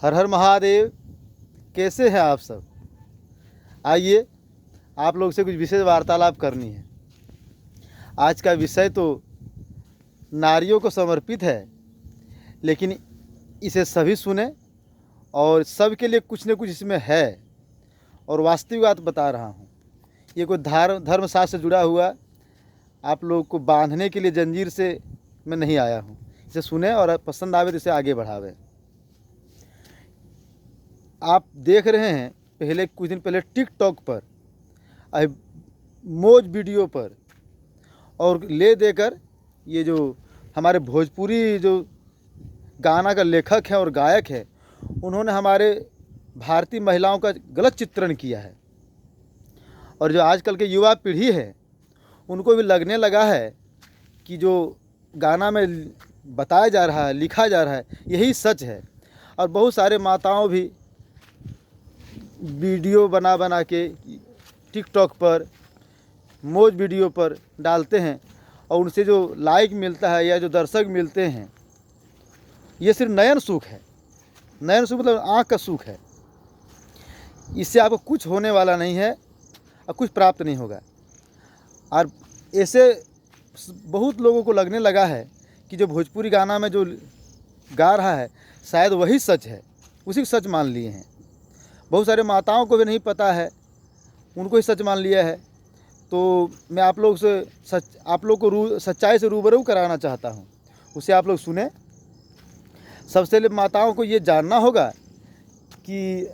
हर हर महादेव। कैसे हैं आप सब? आइए आप लोग से कुछ विशेष वार्तालाप करनी है। आज का विषय तो नारियों को समर्पित है, लेकिन इसे सभी सुने और सबके लिए कुछ न कुछ इसमें है और वास्तविक बात बता रहा हूँ। ये कोई धर्मशास्त्र से जुड़ा हुआ आप लोग को बांधने के लिए जंजीर से मैं नहीं आया हूँ। इसे सुने और पसंद आवे तो इसे आगे बढ़ावे। आप देख रहे हैं पहले कुछ दिन पहले टिकटॉक पर मौज वीडियो पर और ले देकर ये जो हमारे भोजपुरी जो गाना का लेखक है और गायक है, उन्होंने हमारे भारतीय महिलाओं का गलत चित्रण किया है। और जो आजकल के युवा पीढ़ी है उनको भी लगने लगा है कि जो गाना में बताया जा रहा है, लिखा जा रहा है, यही सच है। और बहुत सारे माताओं भी वीडियो बना बना के टिकटॉक पर मौज वीडियो पर डालते हैं और उनसे जो लाइक मिलता है या जो दर्शक मिलते हैं, ये सिर्फ नयन सुख है। नयन सुख मतलब आँख का सुख है। इससे आपको कुछ होने वाला नहीं है और कुछ प्राप्त नहीं होगा। और ऐसे बहुत लोगों को लगने लगा है कि जो भोजपुरी गाना में जो गा रहा है शायद वही सच है, उसी को सच मान लिए हैं। बहुत सारे माताओं को भी नहीं पता है, उनको ही सच मान लिया है। तो मैं आप लोग को सच्चाई से रूबरू कराना चाहता हूँ, उसे आप लोग सुने। सबसे पहले माताओं को ये जानना होगा कि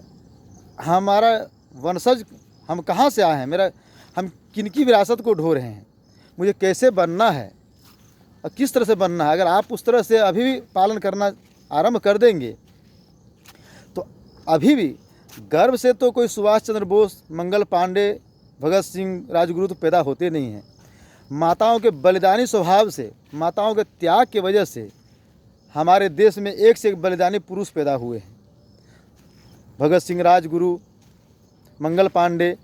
हमारा वंशज, हम कहाँ से आए हैं, हम किनकी विरासत को ढो रहे हैं, मुझे कैसे बनना है और किस तरह से बनना है। अगर आप उस तरह से अभी भी पालन करना आरंभ कर देंगे तो अभी भी गर्भ से तो कोई सुभाष चंद्र बोस, मंगल पांडे, भगत सिंह, राजगुरु तो पैदा होते नहीं हैं। माताओं के बलिदानी स्वभाव से, माताओं के त्याग की वजह से हमारे देश में एक से एक बलिदानी पुरुष पैदा हुए हैं। भगत सिंह, राजगुरु, मंगल पांडे,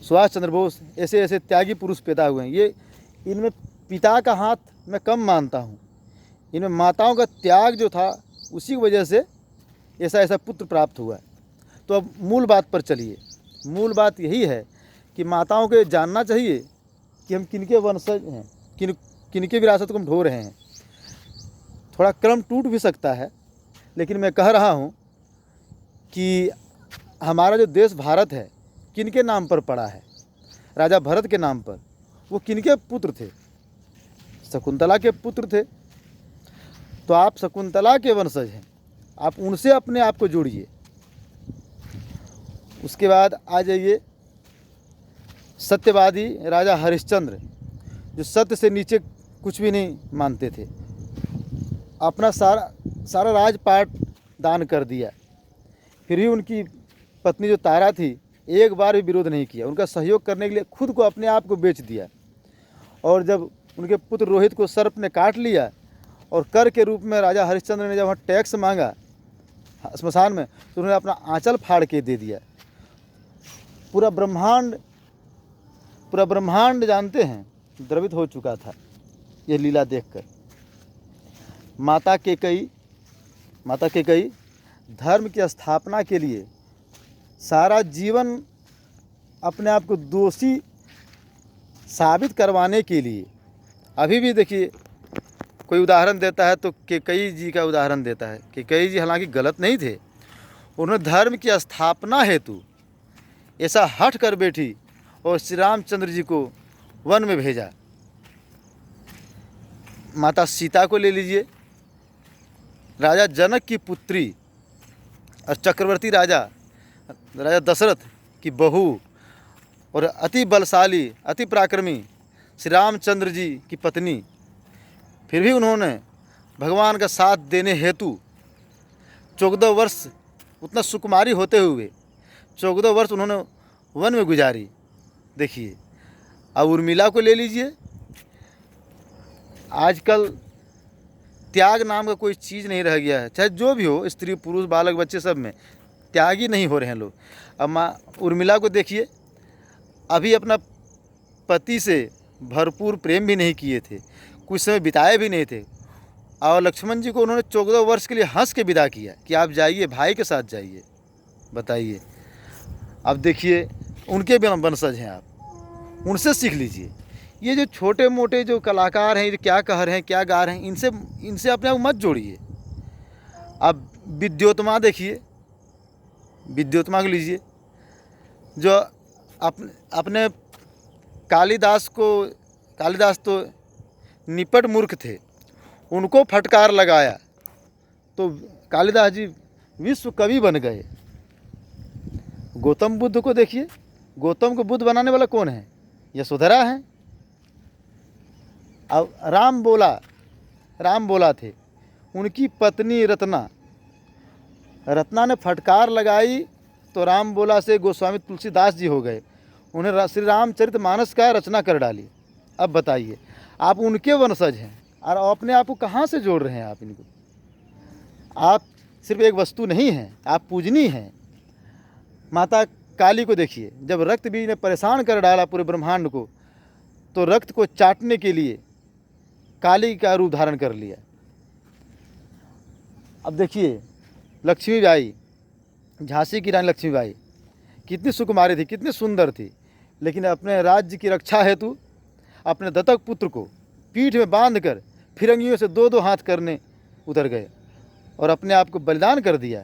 सुभाष चंद्र बोस, ऐसे ऐसे त्यागी पुरुष पैदा हुए हैं। ये इनमें पिता का हाथ मैं कम मानता हूँ, इनमें माताओं का त्याग जो था उसी की वजह से ऐसा ऐसा पुत्र प्राप्त हुआ है। तो अब मूल बात पर चलिए। मूल बात यही है कि माताओं को जानना चाहिए कि हम किनके वंशज हैं, किनके विरासत को हम ढो रहे हैं। थोड़ा क्रम टूट भी सकता है, लेकिन मैं कह रहा हूँ कि हमारा जो देश भारत है किनके नाम पर पड़ा है? राजा भरत के नाम पर। वो किनके पुत्र थे? शकुंतला के पुत्र थे। तो आप शकुंतला के वंशज हैं, आप उनसे अपने आप को जोड़िए। उसके बाद आ जाइए सत्यवादी राजा हरिश्चंद्र, जो सत्य से नीचे कुछ भी नहीं मानते थे। अपना सारा राजपाट दान कर दिया, फिर भी उनकी पत्नी जो तारा थी एक बार भी विरोध नहीं किया। उनका सहयोग करने के लिए खुद को, अपने आप को बेच दिया। और जब उनके पुत्र रोहित को सर्प ने काट लिया और कर के रूप में राजा हरिश्चंद्र ने जब वहाँ टैक्स मांगा स्मशान में, तो उन्होंने अपना आंचल फाड़ के दे दिया। पूरा ब्रह्मांड जानते हैं द्रवित हो चुका था ये लीला देखकर। माता केकई धर्म की स्थापना के लिए सारा जीवन अपने आप को दोषी साबित करवाने के लिए, अभी भी देखिए कोई उदाहरण देता है तो केकई जी का उदाहरण देता है। केकई जी हालांकि गलत नहीं थे, उन्होंने धर्म की स्थापना हेतु ऐसा हट कर बैठी और श्री रामचंद्र जी को वन में भेजा। माता सीता को ले लीजिए, राजा जनक की पुत्री और चक्रवर्ती राजा दशरथ की बहू और अति बलशाली, अति पराक्रमी श्री रामचंद्र जी की पत्नी, फिर भी उन्होंने भगवान का साथ देने हेतु 14 वर्ष, उतना सुकुमारी होते हुए 14 वर्ष उन्होंने वन में गुजारी। देखिए, अब उर्मिला को ले लीजिए। आजकल त्याग नाम का कोई चीज़ नहीं रह गया है, चाहे जो भी हो, स्त्री पुरुष बालक बच्चे सब में त्यागी नहीं हो रहे हैं लोग। अब माँ उर्मिला को देखिए, अभी अपना पति से भरपूर प्रेम भी नहीं किए थे, कुछ समय बिताए भी नहीं थे। और लक्ष्मण जी को उन्होंने 14 वर्ष के लिए हंस के विदा किया कि आप जाइए, भाई के साथ जाइए। बताइए, अब देखिए उनके भी वंशज हैं, आप उनसे सीख लीजिए। ये जो छोटे मोटे जो कलाकार हैं, ये क्या कह रहे हैं, क्या गा रहे हैं, इनसे अपने आप मत जोड़िए। अब विद्योत्तमा देखिए, विद्योत्तमा को लीजिए, जो अपने कालिदास तो निपट मूर्ख थे, उनको फटकार लगाया तो कालिदास जी विश्व कवि बन गए। गौतम बुद्ध को देखिए, गौतम को बुद्ध बनाने वाला कौन है? यशोधरा है। अब राम बोला थे, उनकी पत्नी रत्ना ने फटकार लगाई तो राम बोला से गोस्वामी तुलसीदास जी हो गए, उन्हें श्री रामचरितमानस का रचना कर डाली। अब बताइए, आप उनके वंशज हैं और अपने आप को कहाँ से जोड़ रहे हैं? आप इनको, आप सिर्फ एक वस्तु नहीं हैं, आप पूजनीय हैं। माता काली को देखिए, जब रक्त बीज ने परेशान कर डाला पूरे ब्रह्मांड को, तो रक्त को चाटने के लिए काली का रूप धारण कर लिया। अब देखिए लक्ष्मीबाई, झांसी की रानी लक्ष्मीबाई कितनी सुकुमारी थी, कितनी सुंदर थी, लेकिन अपने राज्य की रक्षा हेतु अपने दत्तक पुत्र को पीठ में बांधकर फिरंगियों से 2-2 हाथ करने उतर गए और अपने आप को बलिदान कर दिया।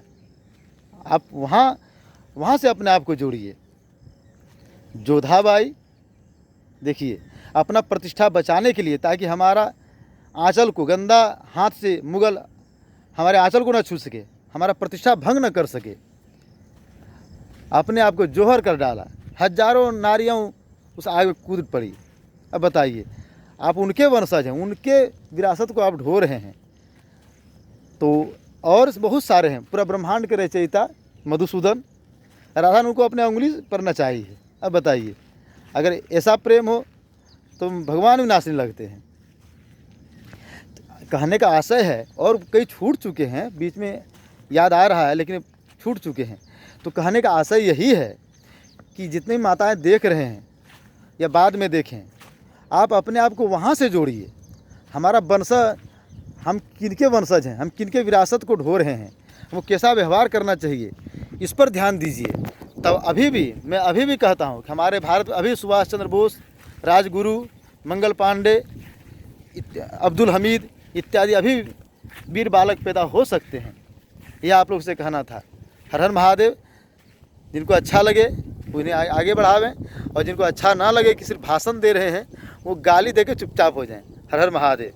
आप वहाँ से अपने आप को जोड़िए। जोधाबाई देखिए, अपना प्रतिष्ठा बचाने के लिए, ताकि हमारा आंचल को, गंदा हाथ से मुगल हमारे आंचल को न छू सके, हमारा प्रतिष्ठा भंग न कर सके, अपने आप को जोहर कर डाला। हजारों नारियां उस आग में कूद पड़ी। अब बताइए, आप उनके वंशज हैं, उनके विरासत को आप ढो रहे हैं। तो और बहुत सारे हैं, पूरा ब्रह्मांड के रचयिता मधुसूदन, राधा उनको अपने उंगली पर नचाई है। अब बताइए, अगर ऐसा प्रेम हो तो भगवान भी नाचने लगते हैं। कहने का आशय है, और कई छूट चुके हैं, बीच में याद आ रहा है लेकिन छूट चुके हैं। तो कहने का आशय यही है कि जितनी माताएं देख रहे हैं या बाद में देखें, आप अपने आप को वहाँ से जोड़िए। हमारा वंश, हम किनके वंशज हैं, हम किनके विरासत को ढो रहे हैं, हमको कैसा व्यवहार करना चाहिए, इस पर ध्यान दीजिए। तब मैं अभी भी कहता हूँ कि हमारे भारत में अभी सुभाष चंद्र बोस, राजगुरु, मंगल पांडे, अब्दुल हमीद इत्यादि अभी वीर बालक पैदा हो सकते हैं। यह आप लोग से कहना था। हर हर महादेव। जिनको अच्छा लगे उन्हें आगे बढ़ावें, और जिनको अच्छा ना लगे कि सिर्फ भाषण दे रहे हैं, वो गाली दे के चुपचाप हो जाएं। हर हर महादेव।